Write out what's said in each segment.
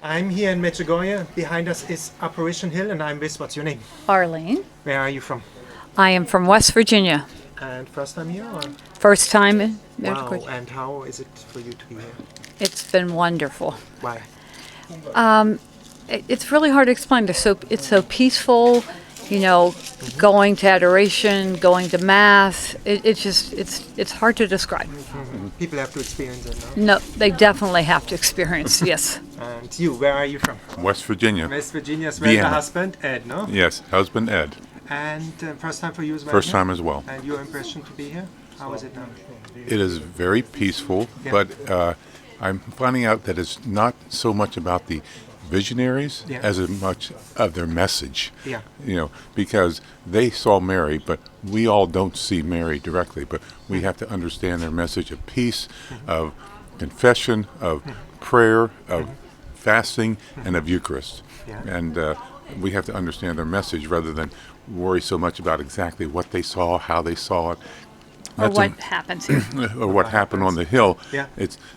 I'm here in Medjugorje. Behind us is Apparition Hill, and I'm with, what's your name? Arlene. Where are you from? I am from West Virginia. And first time here? Or? First time in Wow, Medjugorje. and how is it for you to be here? It's been wonderful. Why? It's really hard to explain. It's so peaceful, going to adoration, going to mass. It's hard to describe. People have to experience it, no? No, they definitely have to experience, yes. And you, where are you from? West Virginia. West Virginia as well, Vienna. the husband, Ed, no? Yes, husband Ed. And first time for you as well? First here? time as well. And your impression to be here? How is it now? It is very peaceful, Yeah. but I'm finding out that it's not so much about the visionaries Yeah. as much of their message. Yeah. Because they saw Mary, but we all don't see Mary directly, but we have to understand their message of peace, of confession, of prayer, of fasting, and of Eucharist. Yeah. And we have to understand their message rather than worry so much about exactly what they saw, how they saw it. Or That's what happens here. or what happened on the hill. Yeah.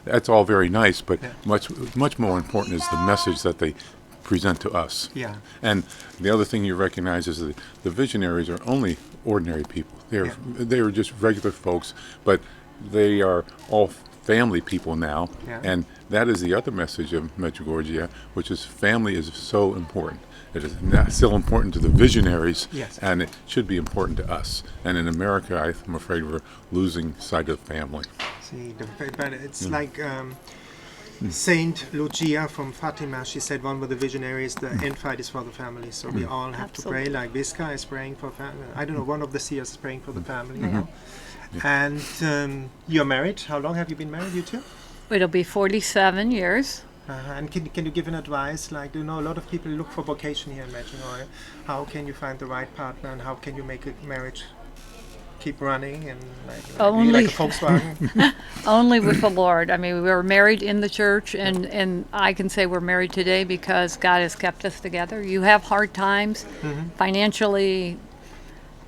That's all very nice, but Yeah. much more important is the message that they present to us. Yeah. And the other thing you recognize is that the visionaries are only ordinary people. They are just regular folks, but they are all family people now. Yeah. And that is the other message of Medjugorje, which is family is so important. It is not still important to the visionaries, Yes. and it should be important to us. And in America, I'm afraid we're losing sight of family. See, but it's like Saint Lucia from Fatima. She said one of the visionaries, the end fight is for the family. So we all have to pray. Absolutely. Like this guy is praying for family. I don't know, one of the seers is praying for the family. You know? And you're married. How long have you been married, you two? It'll be 47 years. And can you give an advice? Like, a lot of people look for vocation here in Medjugorje. How can you find the right partner, and how can you make a marriage keep running? And Only- like a Volkswagen. Only with the Lord. I mean, we were married in the church, and I can say we're married today because God has kept us together. You have hard times, financially,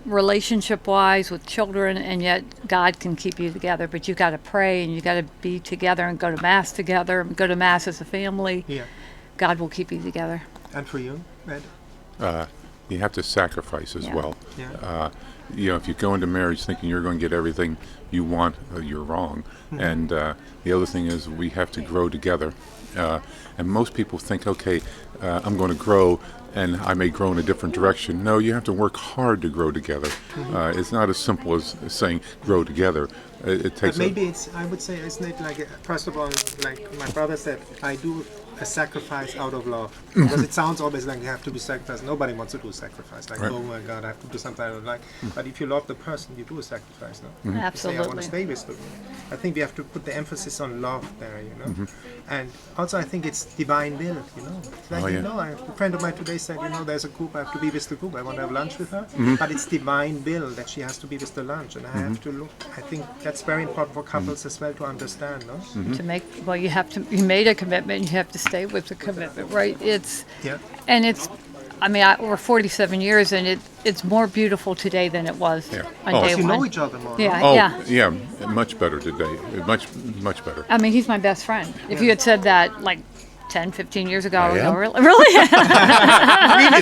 relationship-wise, with children, and yet God can keep you together. But you got to pray, and you got to be together, and go to mass together, and go to mass as a family. Yeah. God will keep you together. And for you, Ed? You have to sacrifice as Yeah. well. Yeah. If you go into marriage thinking you're going to get everything you want, you're wrong. And the other thing is we have to grow together. And most people think, okay, I'm going to grow, and I may grow in a different direction. No, you have to work hard to grow together. It's not as simple as saying grow together. It takes. But maybe I would say, isn't it like, first of all, like my brother said, I do a sacrifice out of love. Because it sounds always like you have to do sacrifice. Nobody wants to do a sacrifice. Like, Right. oh my God, I have to do something I don't like. But if you love the person, you do a sacrifice, no? You say, I want Absolutely. to stay with them. I think we have to put the emphasis on love there, And also I think it's divine will, It's like, Oh, yeah. a friend of mine today said, there's a group, I have to be with the group. I want to have lunch with her. But it's divine will that she has to be with the lunch. And I have to look. I think that's very important for couples as well to understand, no? To make, well, you made a commitment, you have to stay with the commitment, right? Yeah. And we're 47 years, and it's more beautiful today than it was Yeah. on Oh. day You know one. each other more. Yeah, Oh, yeah. much better today. Much better. I mean, he's my best friend. If you had said that like 10, 15 years ago, I would am? go, really? Really,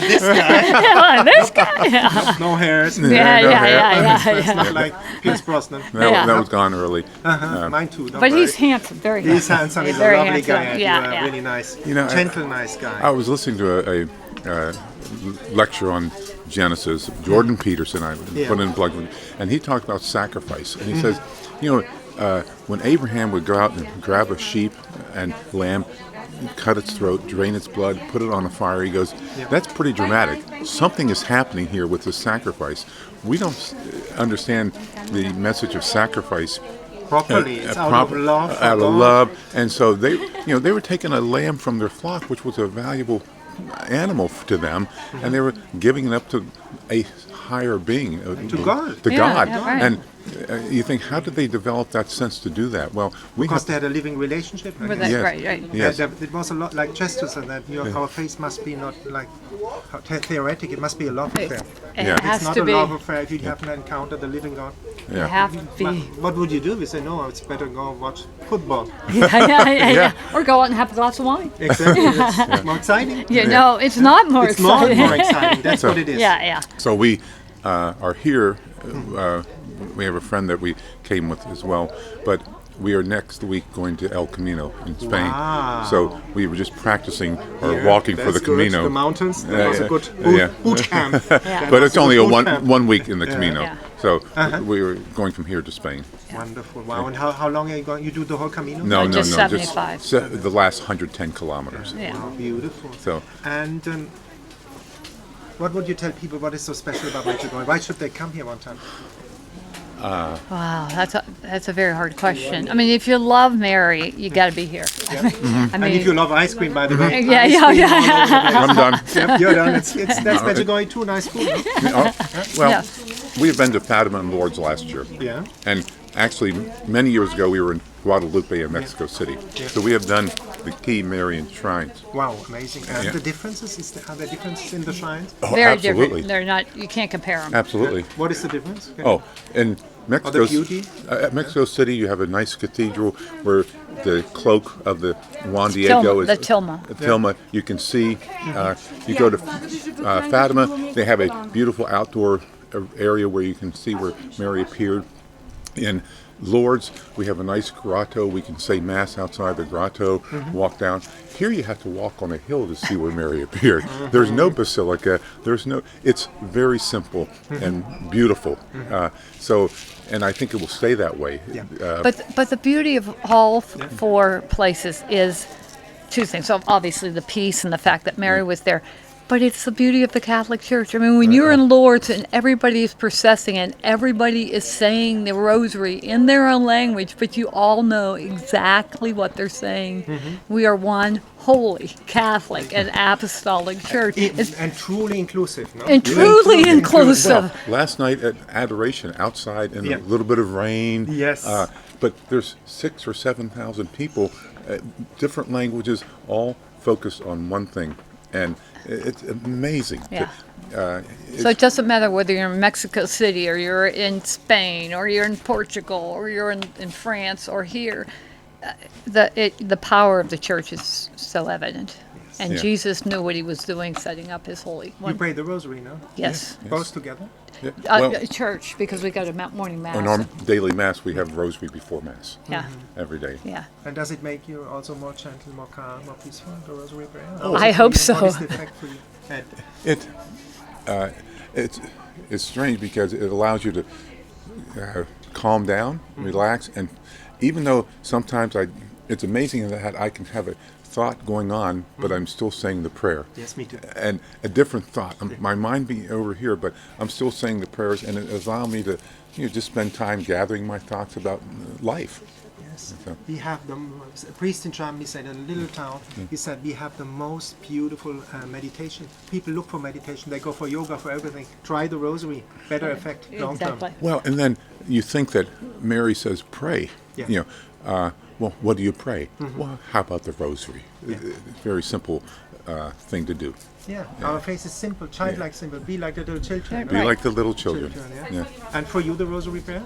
this guy. Yeah, this guy. Yeah, No hairs. yeah. Not like Pierce Brosnan. Yeah. That was gone early. Mine too. Don't But worry. he's handsome, very handsome. He's handsome. He's a very lovely handsome. guy. And Yeah, you are yeah. really nice. I- Gentle, nice guy. I was listening to a lecture on Genesis. Jordan Peterson, I Yeah. put in a plug, and he talked about sacrifice. And he says, when Abraham would go out and grab a sheep and lamb, cut its throat, drain its blood, put it on a fire, he goes, that's pretty dramatic. Something is happening here with the sacrifice. We don't understand the message of sacrifice Properly. It's out of love. for out of God. love, and so they were taking a lamb from their flock, which was a valuable animal to them, and they were giving it up to a higher being, To God. to Yeah, God, yeah, right. and you think, how did they develop that sense to do that? Well, we Because have they had a living relationship. I With guess. that, Yes. right. Yes. It was a lot like gestures and that. Our faith must be not like theoretic. It must be a love affair. It Yeah. has It's not to a be. love affair if you haven't encountered the living God. You Yeah. have to be. What would you do? We say, no, it's better go watch football. Yeah. Or go out and have a glass of wine. Exactly. It's more exciting. No, it's not more It's more exciting. and more exciting. That's what it is. Yeah. So we are here. We have a friend that we came with as well, but we are next week going to El Camino in Spain. Wow. So we were just practicing or Yeah, walking for the that's good. Camino. The mountains. That was a good boot camp. Yeah. But it's only a boot camp. one week in the Camino. Yeah. So we were going from here to Spain. Wonderful. Wow. And how long are you going? You do the whole Camino? No, Just no, 75. just the last 110 kilometers. Yeah. Wow, beautiful. So And what would you tell people? What is so special about Medjugorje? Why should they come here one time? Wow, that's a very hard question. I mean, if you love Mary, you got to be here. I mean, And if you love ice cream, by the way. Yeah, ice yeah, cream yeah. all over the place. I'm done. Yep, you're done. That's Medjugorje too. Nice food. No? Well, Yeah. we have been to Fatima and Lourdes last year. Yeah. And actually, many years ago, we were in Guadalupe in Mexico City. So we have done the key Marian shrines. Wow, amazing. And Yeah. the differences? Are there differences in the shrines? Oh, very absolutely. different. They're not. You can't compare them. Absolutely. What is the difference? Oh, in Mexico, beauty? At Mexico City, you have a nice cathedral where the cloak of the Juan Diego is the tilma. Tilma. You can see. You go to Fatima. They have a beautiful outdoor area where you can see where Mary appeared. In Lourdes, we have a nice grotto. We can say Mass outside the grotto, walk down. Here you have to walk on a hill to see where Mary appeared. There's no basilica. It's very simple and beautiful. And I think it will stay that way. Yeah. But the beauty of all four places is two things. So obviously the peace and the fact that Mary was there. But it's the beauty of the Catholic Church. I mean, when you're in Lourdes and everybody is processing and everybody is saying the Rosary in their own language, but you all know exactly what they're saying. We are one holy Catholic and Apostolic Church. And truly inclusive, no? And truly inclusive. Well, last night at Adoration, outside in Yeah. a little bit of rain. Yes. But there's 6,000 or 7,000 people, different languages, all focused on one thing. And it's amazing. Yeah. So it doesn't matter whether you're in Mexico City or you're in Spain or you're in Portugal or you're in France or here. The power of the church is so evident. And Yeah. Jesus knew what he was doing, setting up his holy You one. pray the Rosary, no? Yes. Both together? Yeah. Well, Church, because we go to morning mass. on our daily Mass, we have Rosary before Mass Yeah, every day. yeah. And does it make you also more gentle, more calm, more peaceful, the Rosary prayer? I hope so. What is the effect for you? It's strange because it allows you to calm down, relax, and even though sometimes it's amazing that I can have a thought going on, but I'm still saying the prayer. Yes, me too. And a different thought. My mind be over here, but I'm still saying the prayers, and it allows me to just spend time gathering my thoughts about life. Yes. So- We have a priest in Germany said, in a little town, he said, we have the most beautiful meditation. People look for meditation. They go for yoga, for everything. Try the Rosary. Better effect, long term. Exactly. Well, and then you think that Mary says pray. Yeah. Well, what do you pray? Well, how about the Rosary? It's a very simple thing to do. Yeah. Our faith is simple, childlike simple. Be like the little children. Be Right. like the little children. Yeah. And for you, the Rosary prayer?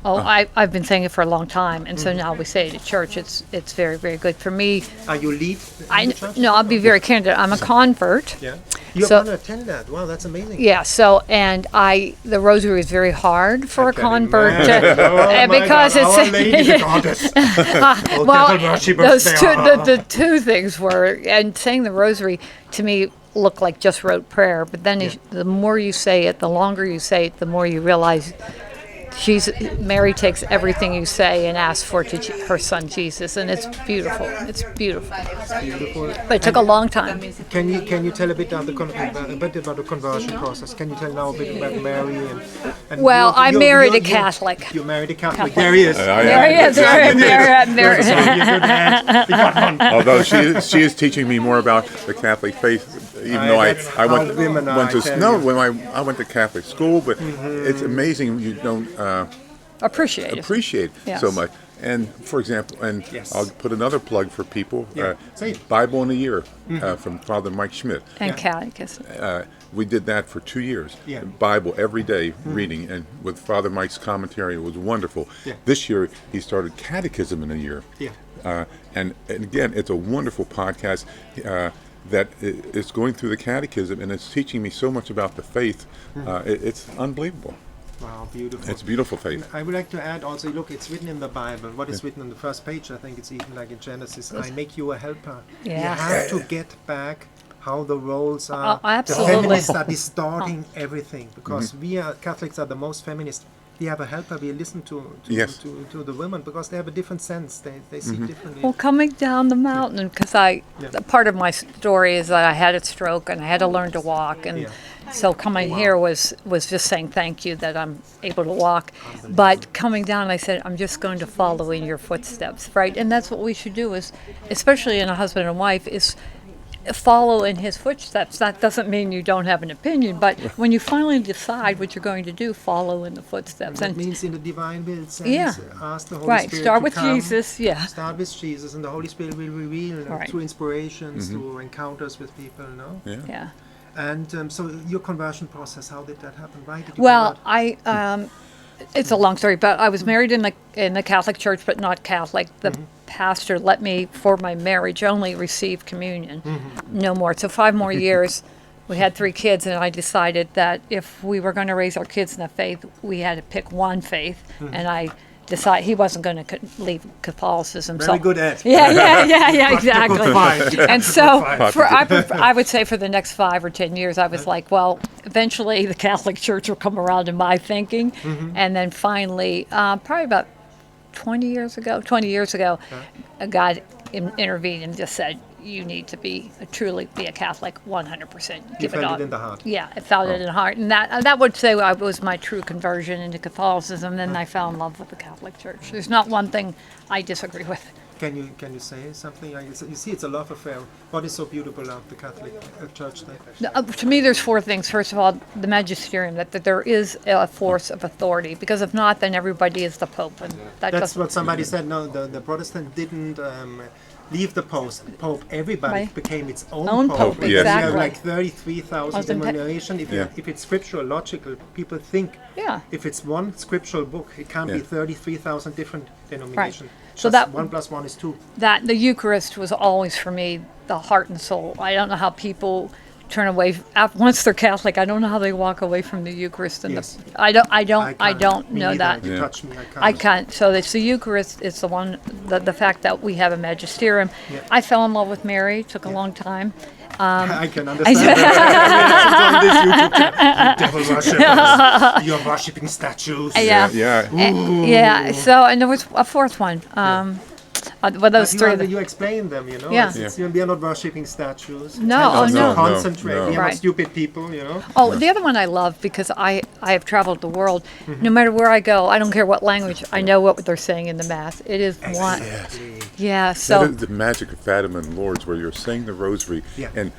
Oh, I've been saying it for a long time, and so now we say it at church. It's very, very good for me. Are you lead in the church? No, I'll be very candid. I'm a convert. Yeah. You're So- going to attend that. Wow, that's amazing. Yeah, so and the Rosary is very hard for a can convert imagine. Oh my because God, Our it's Lady the Goddess. Oh, well, devil worshipers those they two, are. the two things were, and saying the Rosary to me looked like just rote prayer, but then the more you say it, the longer you say it, the more you realize Mary takes everything you say and asks for to her son Jesus, and it's beautiful. It's beautiful. Beautiful. But it took a long time. Can you tell a bit about the conversion process? Can you tell now a bit about Mary and Well, I married a you- Catholic. You married a Catholic. Catholic. There he is. There he is. There. You're good at. We got one. Although she is teaching me more about the Catholic faith, even though That's I how went women are, I tell no you. when I went to Catholic school, but it's amazing you don't appreciate so Yes. much. And for example, and Yes. I'll put another plug for people. Yeah, say it. Bible in a Year from Father Mike Schmidt. And Yeah. catechism. We did that for 2 years. Yeah. Bible every day reading, and with Father Mike's commentary, it was wonderful. Yeah. This year he started Catechism in a Year. Yeah. And again, it's a wonderful podcast that is going through the Catechism, and it's teaching me so much about the faith. It's unbelievable. Wow, beautiful. It's beautiful faith. I would like to add also, look, it's written in the Bible. What is written on the first page, I think it's even like in Genesis, I make you a helper. Yeah. You have to get back how the roles are. Absolutely. The feminists are distorting everything, because we are Catholics are the most feminist. We have a helper, we listen to Yes. to the women, because they have a different sense. They see differently. Well, coming down the mountain, because part of my story is that I had a stroke and I had to learn to walk, and Yeah. so coming here was just saying thank you that I'm able to walk. But coming down, I said I'm just going to follow in your footsteps, right? And that's what we should do, is especially in a husband and wife, is follow in his footsteps. That doesn't mean you don't have an opinion, but when you finally decide what you're going to do, follow in the footsteps. That means in the divine will sense, Yeah. ask the Holy Right, Spirit start to with come. Jesus, yeah. Start with Jesus, and the Holy Spirit will reveal Right. through inspirations, through encounters with people, no? Yeah. And so your conversion process, how did that happen? Why did you Well, convert? it's a long story, but I was married in the Catholic Church, but not Catholic. The pastor let me, for my marriage, only receive communion, no more. So 5 more years. We had 3 kids, and I decided that if we were going to raise our kids in the faith, we had to pick one faith. And I decided he wasn't going to leave Catholicism. Very good at. Yeah, exactly. Fight. And so Fight. I would say for the next 5 or 10 years, I was like, well, eventually the Catholic Church will come around to my thinking. And then finally, probably about 20 years ago, God intervened and just said, you need to truly be a Catholic 100%. You felt it in the heart. Yeah, I felt it in the heart. And that would say was my true conversion into Catholicism. Then I fell in love with the Catholic Church. There's not one thing I disagree with. Can you say something? You see, it's a love affair. What is so beautiful about the Catholic Church then? To me, there's 4 things. First of all, the magisterium, that there is a force of authority, because if not, then everybody is the Pope. And That's what somebody said. No, the Protestant didn't leave the Pope. Everybody Right. became its Own own Pope, Pope. Yes. You have exactly. like 33,000 Awesome. denominations. If it's scriptural, logical, people think Yeah. if it's one scriptural book, it can't be Yeah. 33,000 different denominations. So Just that- 1 + 1 is 2. That the Eucharist was always for me the heart and soul. I don't know how people turn away once they're Catholic. I don't know how they walk away from the Eucharist. And Yes. I don't Me know neither. that. You Yeah. touch me, I can't. I can't. So it's the Eucharist. It's the one. The fact that we have a magisterium. Yeah. I fell in love with Mary. It took a long time. I can understand that. Devil worshippers. You're worshipping statues. Yeah. Yeah. Yeah. So and there was a 4th one. Well, those But 3. of them. you explain them, Yeah. We are not worshipping statues. No, Tell us oh, to no. concentrate. No. We are Right. not stupid people, Oh, the other one I love, because I have traveled the world. No matter where I go, I don't care what language, I know what they're saying in the Mass. It is one. Yeah, That so is the magic of Fatima and Lourdes, where you're saying the Rosary Yeah. and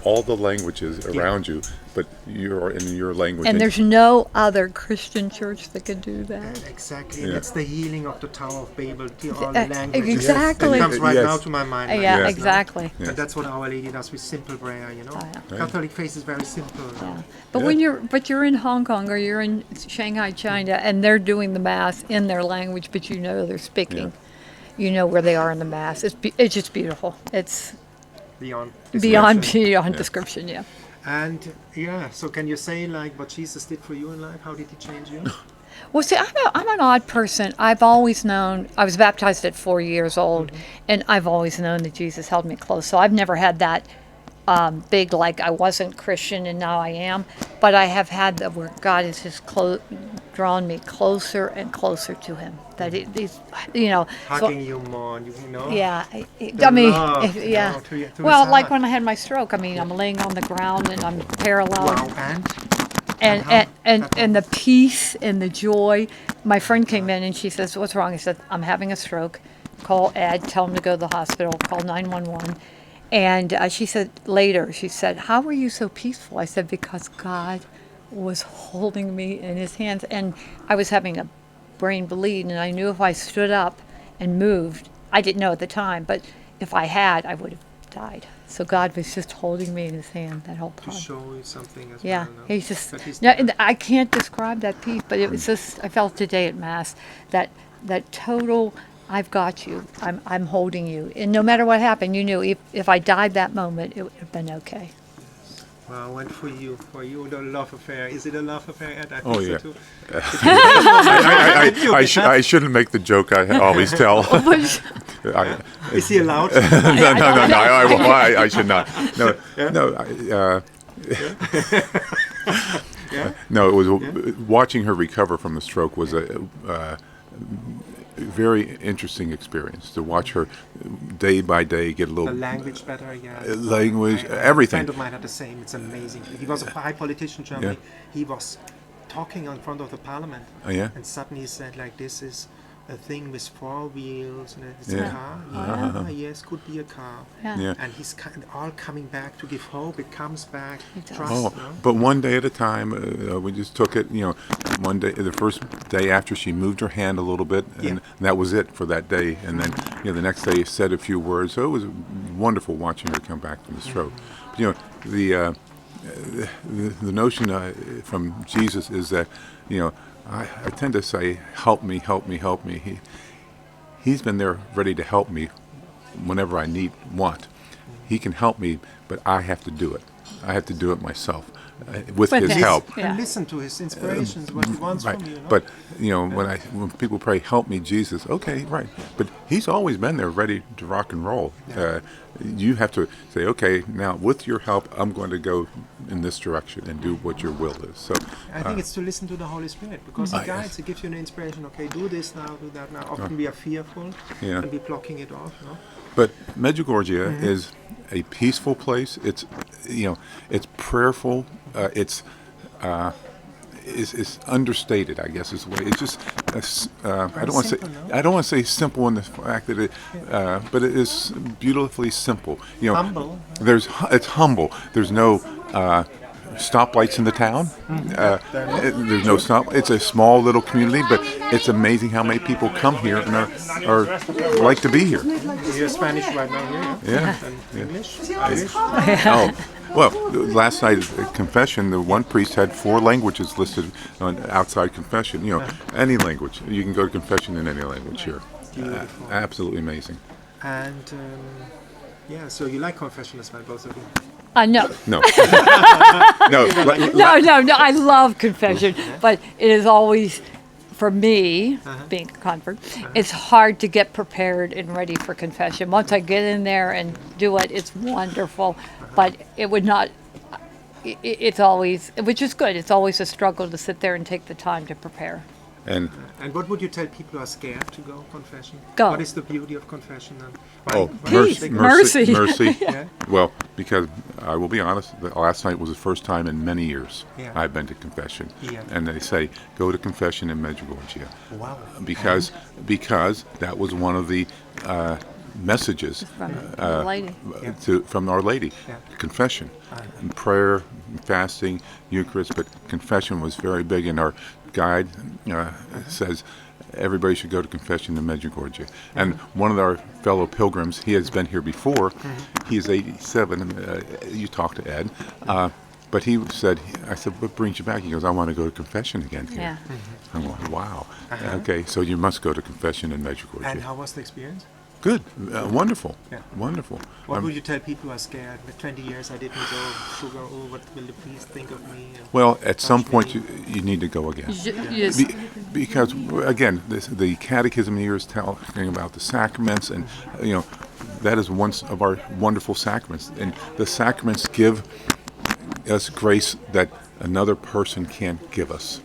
all the languages around you, but you're in your language. and there's no other Christian church that can do that. Exactly. Yeah. That's the healing of the Tower of Babel, all the Uh, languages. exactly. It comes right Yes. now to my mind. like Yeah, this, no? exactly. And that's what Our Lady does with simple prayer, yeah. Catholic faith is very simple. But Yeah. when you're in Hong Kong or you're in Shanghai, China, and they're doing the Mass in their language, but you know they're speaking, you know where they are in the Mass. It's just beautiful. It's Beyond beyond description. description. Yeah. And so can you say like what Jesus did for you in life? How did he change you? Well, see, I'm an odd person. I've always known, I was baptized at 4 years old, and I've always known that Jesus held me close. So I've never had that big, like I wasn't Christian and now I am. But I have had that where God has just drawn me closer and closer to him. That he's, Hugging you more, Yeah, The I mean, love, yeah. to his Well, like heart. when I had my stroke, I mean, I'm laying on the ground and I'm paralyzed. Wow, And the peace and the joy. My friend came in and she says, "What's wrong?" I said, "I'm having a stroke. Call Ed, tell him to go to the hospital, call 911. And she said, "How were you so peaceful?" I said, "Because God was holding me in his hands." And I was having a brain bleed, and I knew if I stood up and moved, I didn't know at the time, but if I had, I would have died. So God was just holding me in his hand that whole To time. show you something as Yeah, well. No? he's just. But he's No, there. and I can't describe that peace, but it was just. I felt today at Mass that total. I've got you. I'm holding you, and no matter what happened, you knew if I died that moment, it would have been okay. Wow, and for you, the love affair. Is it a love affair, Ed? I think Oh, so yeah. too. I shouldn't make the joke I always tell. Is he allowed? No, I should not. No. No, it was watching her recover from the stroke was a very interesting experience to watch her day by day get a The little language better, yeah. language, A everything. friend of mine had the same. It's amazing. He was a high politician in Germany. He was talking in front of the parliament. Oh, yeah? And suddenly he said, like, this is a thing with 4 wheels and it's Yeah. a car. Yeah, yes, could be a car. Yeah. Yeah. And he's all coming back to give hope. It comes back. does. Trust. Oh, no? but one day at a time. We just took it. One day, the first day after, she moved her hand a little bit, and that was it for that day. And then, the next day, said a few words. So it was wonderful watching her come back from the stroke. But, the notion from Jesus is that, I tend to say, "Help me, help me, help me." He's been there, ready to help me whenever I want. He can help me, but I have to do it. I have to do it myself with his help. Yeah. And listen to his inspirations, what he wants Right, from you. No? but when people pray, "Help me, Jesus," okay, right. But he's always been there, ready to rock and roll. You have to say, "Okay, now with your help, I'm going to go in this direction and do what your will is." So I think it's to listen to the Holy Spirit because he guides, he gives you an inspiration. Okay, do this now, do that now. Often we are fearful Yeah. and be blocking it off. No? But Medjugorje is a peaceful place. It's it's prayerful. It's understated, I guess is the way. It's just I don't want to say simple, no? I don't want to say simple in the fact that but it is beautifully simple. Humble. It's humble. There's no stoplights in the town. There's no stop. It's a small little community, but it's amazing how many people come here and are like to be here. You hear Spanish right now here? Yeah. And English? Oh, well, last night at confession, the one priest had 4 languages listed on outside confession. Any language. You can go to confession in any language here. Beautiful. Absolutely amazing. And so you like confession as well, both of you? No. No. No. I love confession, but it is always, for me, being a convert, it's hard to get prepared and ready for confession. Once I get in there and do it, it's wonderful, but it would not. It's always, which is good. It's always a struggle to sit there and take the time to prepare. And what would you tell people who are scared to go confession? Go. What is the beauty of confession? And Peace. mercy. Yeah. Well, because I will be honest, last night was the first time in many years I've been to confession. Yeah. And they say, go to confession in Medjugorje. Wow. Because that was one of the messages From the lady. from Our Lady. Yeah. Confession. And prayer, fasting, Eucharist, but confession was very big, and our guide says everybody should go to confession in Medjugorje. And one of our fellow pilgrims, he has been here before. He is 87. You talked to Ed. But he said, I said, what brings you back? He goes, I want to go to confession again here. Yeah. I'm like, wow. Okay, so you must go to confession in Medjugorje. And how was the experience? Good. Wonderful. Yeah. Wonderful. What would you tell people who are scared? With 20 years I didn't go. Sugar, what will the priest think of me? And Well, at some touch point me? you need to go again. Yes. Because again, the Catechism here is talking about the sacraments, and that is one of our wonderful sacraments, and the sacraments give us grace that another person can't give us.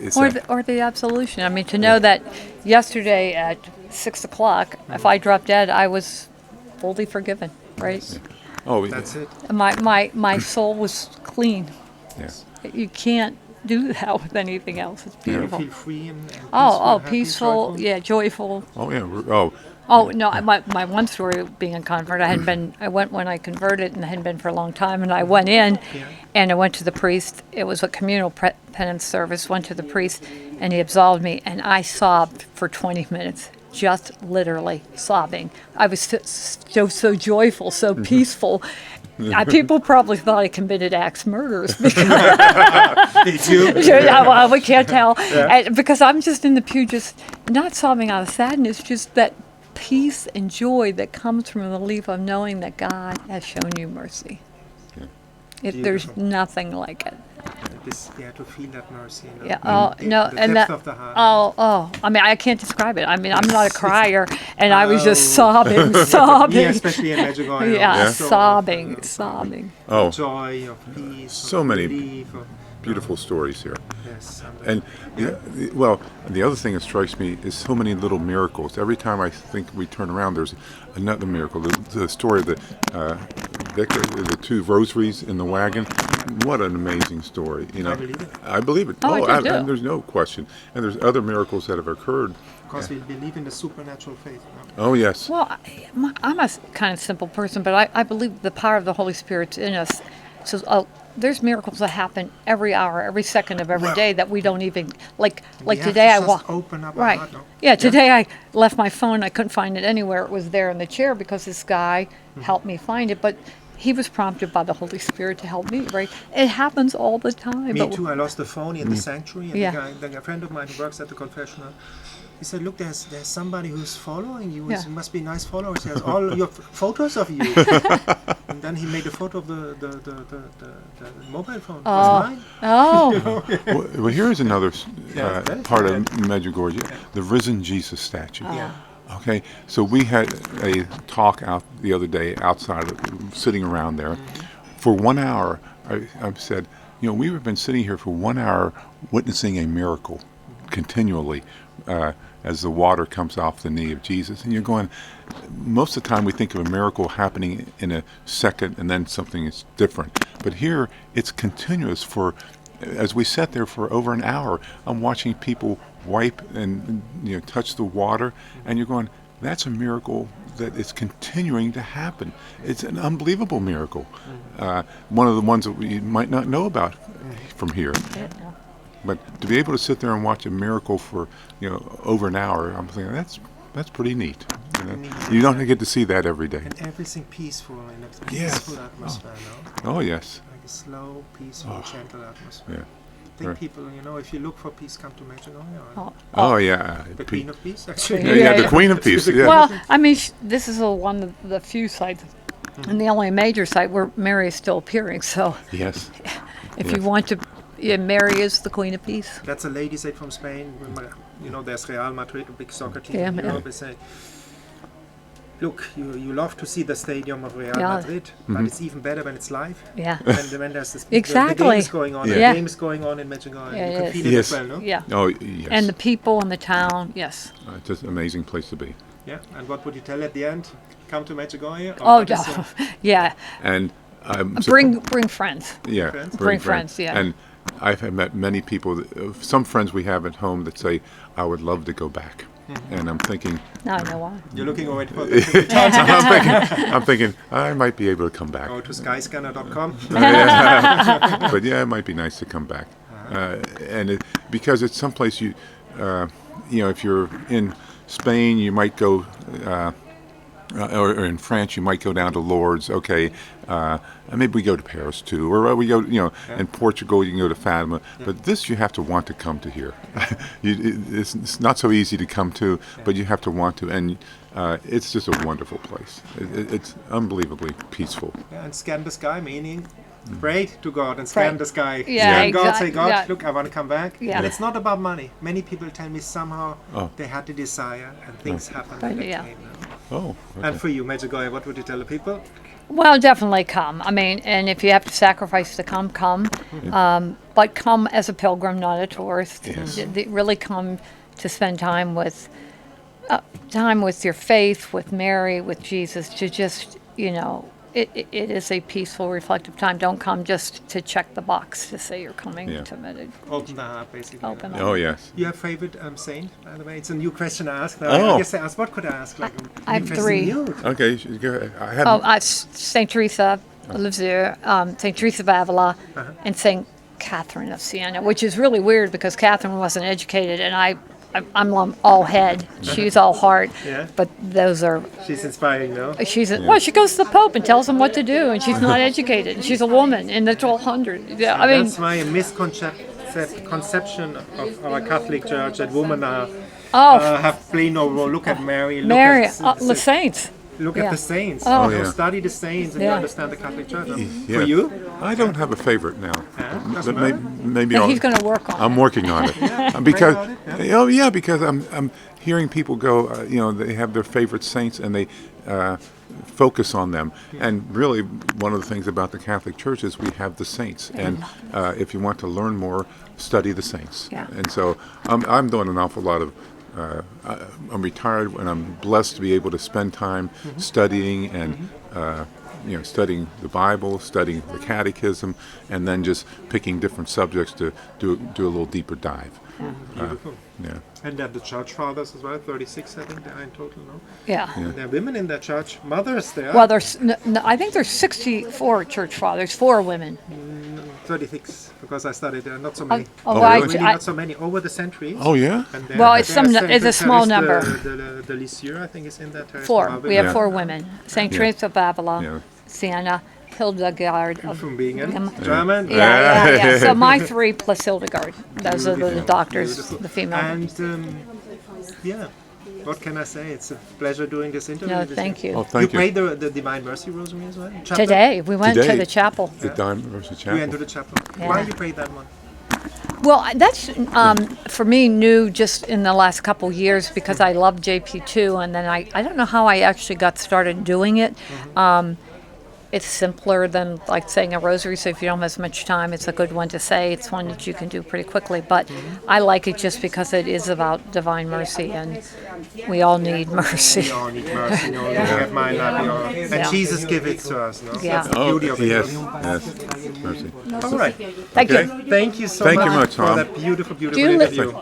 It's Or the absolution. I mean, to know that yesterday at 6 o'clock, if I dropped dead, I was fully forgiven, right? That's it. My soul was clean. Yes. You can't do that with anything else. It's You beautiful. feel free and peaceful, Oh, happy, peaceful, joyful? yeah, joyful. Oh yeah. Oh no! My one story being a convert, I went when I converted, and I hadn't been for a long time. And I went in, and I went to the priest. It was a communal penance service. Went to the priest, and he absolved me, and I sobbed for 20 minutes, just literally sobbing. I was so joyful, so peaceful. People probably thought I committed axe murders because Did you? yeah, well, we can't tell. And because I'm just in the pew, just not sobbing out of sadness, just that peace and joy that comes from the relief of knowing that God has shown you mercy. There's Beautiful. nothing like it. To feel that mercy. You know, Yeah. Oh no, the and depth that. of the heart. Oh. I mean, I can't describe it. I mean, I'm not a crier, and I was just sobbing. Yeah, especially in Medjugorje. Yeah, so sobbing. Oh, joy, of peace, so of many relief, beautiful stories here. yes, And the other thing that strikes me is so many little miracles. Every time I think we turn around, there's another miracle. The story of the vicar, the 2 rosaries in the wagon. What an amazing story! You know, I believe it. Oh, I do too. There's no question. And there's other miracles that have occurred. because we believe in the supernatural faith. You know? Oh yes. Well, I'm a kind of simple person, but I believe the power of the Holy Spirit's in us. So there's miracles that happen every hour, every second of every day that we don't even like. Like today, I walked. Open up our Right. heart, no? Yeah. Today I left my phone. I couldn't find it anywhere. It was there in the chair because this guy helped me find it, but. He was prompted by the Holy Spirit to help me, right? It happens all the time. Me too. I lost the phone in the sanctuary, and Yeah. a friend of mine who works at the confessional, he said, "Look, there's somebody who's following you. Yeah. It must be nice followers. He has all your photos of you." And then he made a photo of the mobile phone. It was mine. Oh, Well, here's another that is part of right. Medjugorje, the risen Jesus statue. Yeah. Okay, so we had a talk out the other day outside, sitting around there. For 1 hour, I said, we've been sitting here for 1 hour witnessing a miracle continually as the water comes off the knee of Jesus. And you're going, most of the time we think of a miracle happening in a second and then something is different. But here, it's continuous as we sat there for over an hour. I'm watching people wipe and touch the water, and you're going, that's a miracle that is continuing to happen. It's an unbelievable miracle. One of the ones that we might not know about from here. But to be able to sit there and watch a miracle for over an hour, I'm thinking that's pretty neat. You don't get to see that every day. And everything peaceful in a Yes. peaceful atmosphere, no? Oh yes. Like a slow, peaceful, gentle atmosphere. Yeah. I think people, if you look for peace, come to Medjugorje. Oh yeah. The Queen of Peace, actually. Yeah, the Queen of Peace. Yeah. well, I mean, this is one of the few sites, and the only major site where Mary is still appearing. So, Yes. if you want to, Mary is the Queen of Peace. That's a lady said from Spain. There's Real Madrid, a big soccer team. Yeah. They say, look, you love to see the stadium of Real Yeah. Madrid, but it's even better when it's live. Yeah. When there's this, Exactly. the game is going on. Yeah. The Yeah. game is going on in Medjugorje. Yeah, you it can is. feel it Yes. as well, no? Yeah. Oh yes. And the people and the town, yes. It's just an amazing place to be. Yeah. And what would you tell at the end? Come to Medjugorje? Or Oh, what is, no. Yeah. And Bring friends. Yeah, Friends? Bring friends, yeah. And I've met many people, some friends we have at home that say, I would love to go back. And I'm thinking, Now I know why. You're looking already for the I'm thinking, I might be able to come back. Go to skyscanner.com. But yeah, it might be nice to come back. Because it's someplace if you're in Spain, you might go, or in France, you might go down to Lourdes. Okay, maybe we go to Paris too, or we go, in Portugal you can go to Fatima. But this you have to want to come to here. It's not so easy to come to, but you have to want to, and it's just a wonderful place. It's unbelievably peaceful. Yeah, and scan the sky, meaning pray to God and scan Pray. the sky. Yeah, Scan God, say, exact- God, yeah. look, I want to come back. Yeah. And it's not about money. Many people tell me somehow Oh. they had the desire and things happened. Right, and they yeah. came. Oh, And for you, Medjugorje, what would you tell the people? Well, definitely come. I mean, and if you have to sacrifice to come. But come as a pilgrim, not a tourist. Yes. Really come to spend time with your faith, with Mary, with Jesus. To just, it is a peaceful, reflective time. Don't come just to check the box to say you're coming Yeah. to Madrid. Open the heart, basically. Open Oh yes. You have favorite saint, by the way? It's a new question to ask. Oh. I guess I asked, what could I ask? Like, I have interesting 3. you. Okay. Go ahead. I hadn't. Saint Teresa of Lisieux, Saint Teresa of Avila, and Saint Catherine of Siena, which is really weird because Catherine wasn't educated, and I'm all head. She's all heart. Yeah. But those are. She's inspiring, no? Well, she goes to the Pope and tells him what to do, and she's not educated. And she's a woman in the 1200s. Yeah, I mean, That's my misconception of our Catholic Church that women are have play no role. Look at Mary. Look Mary, at the saints. Look Yeah. at the saints. Oh. Yeah. Study the saints and you Yeah. understand the Catholic Church. Yeah. For you? I don't have a favorite now. doesn't But maybe But I'll, he's going to work on I'm it. working on it. Because Pray about it, because I'm hearing people go. They have their favorite saints and they focus on them. And really, one of the things about the Catholic Church is we have the saints. And if you want to learn more, study the saints. Yeah. And so I'm doing an awful lot of. I'm retired and I'm blessed to be able to spend time studying and studying the Bible, studying the Catechism, and then just picking different subjects to do a little deeper dive. Beautiful. Yeah. And then the church fathers as well, 36 I think there are in total, no? Yeah. And there are women in that church, mothers there. Well, I think there's 64 church fathers, 4 women. 36, because I studied there, not so many. Really not so many over the centuries. Oh yeah. And Well, it's a small Teresa number. The Lisieux, I think, is in that. 4. We have Yeah. 4 women. Saint Yeah. Teresa of Avila, Yeah. Siena, Hildegard of From being in Yeah. German. Yeah. So my 3 plus Hildegard. Those are the Beautiful. doctors, Beautiful. the female. And what can I say? It's a pleasure doing this interview. No, with thank you. you. Oh, thank you. prayed the Divine Mercy Rosary as well? Chapel? Today, we went to Today. the chapel. The Diamond We went to Chapel. the chapel. Yeah. Why you prayed that one? Well, that's for me new just in the last couple years because I love JP2, and then I don't know how I actually got started doing it. It's simpler than like saying a rosary, so if you don't have as much time, it's a good one to say. It's one that you can do pretty quickly, but I like it just because it is about divine mercy, and we all need mercy. We all need mercy. No, we have mine, not yours. And Yeah. Jesus give it to us. No? Yeah. That's the beauty of it. Yes. Mercy. All right. Thank Okay. you. Thank you so Thank much, you much, for Tom. that beautiful, Do beautiful you li- interview.